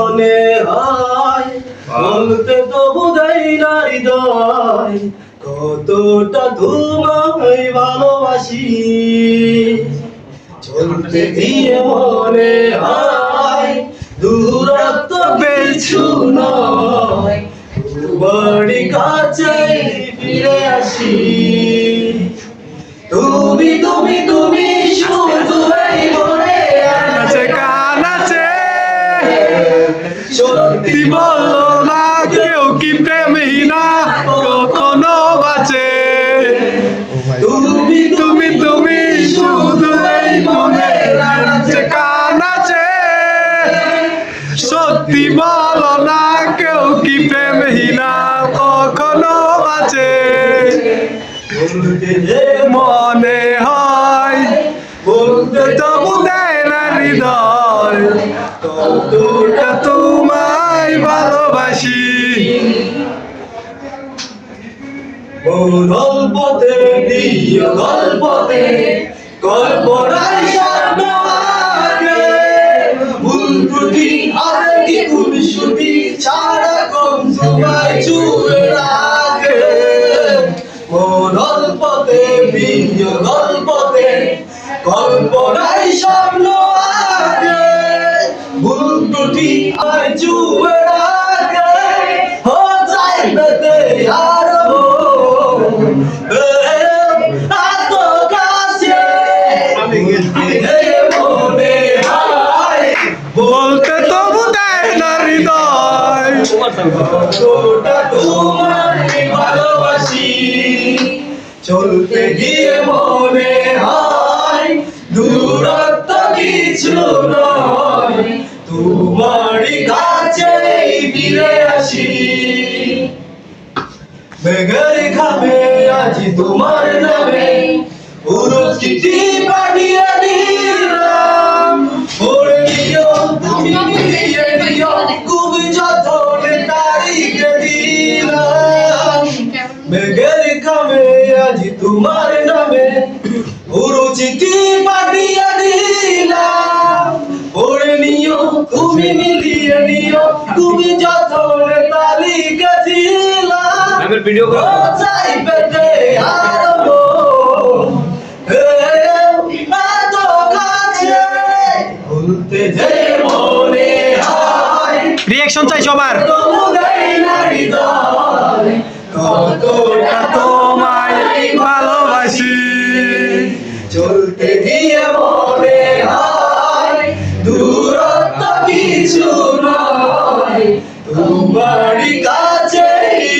মনে হয় বলতে তবু দেয় না হৃদয় কতটা তোমায় ভালোবাসি চলতে গিয়ে মনে হয় দূরত্ব কিছু নয় তোমারই কাছে ফিরে আসি তুমি তুমি তুমি শুধু এই মনে আছে কান আছে সত্যি বলো না কেউ কি প্রেমহীনা কখনো বাঁচে তুমি তুমি তুমি শুধু এই মনে আছে কান আছে সত্যি বলো না কেউ কি প্রেমহীনা কখনো বাঁচে বলতে যে মনে হয় বলতে তবু দেয় না হৃদয় কতটা তোমায় ভালোবাসি গল্পতে প্রিয় গল্পতে কল্পনায় স্বপ্ন আঁকে ভুল ত্রুটি আর কি ভুল শ্রুতি ছাড়া কম তোমায় চুড়ে রাখে গল্পতে প্রিয় গল্পতে কল্পনায় স্বপ্ন আঁকে ভুল ত্রুটি আর চুড়ে রাখে হো যায় পেতে আর বলতে তবু দেয় না হৃদয় ভালোবাসি চলতে গিয়ে মনে হয় দূরত্ব কিছু নয় তোমারই কাছে ফিরে আসি মেঘের খাবে আজ তোমার নামে পুরো চিঠি পাঠিয়ে দিলাম পড়ে নিও তুমি মিলিয়ে নিও খুব যত্নে তারিখে দিলাম মেঘের খাবে আজ তোমার নামে পুরো চিঠি পাঠিয়ে দিলাম পড়ে নিও তুমি মিলিয়ে নিও তুমি যত্নে তারিখে দিলাম ভিডিও চাই পেতে আরো এত কাছে ভুলতে যে মনে হয় রিঅ্যাকশন চাই সবার তবু দেয় না হৃদয় কতটা তোমায় ভালোবাসি চলতে গিয়ে মনে হয় দূরত্ব কিছু নয় তোমারই কাছে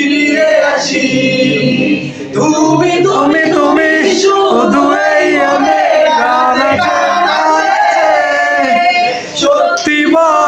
ফিরে আসি তুমি তুমি তুমি শুধু এই সত্যি বল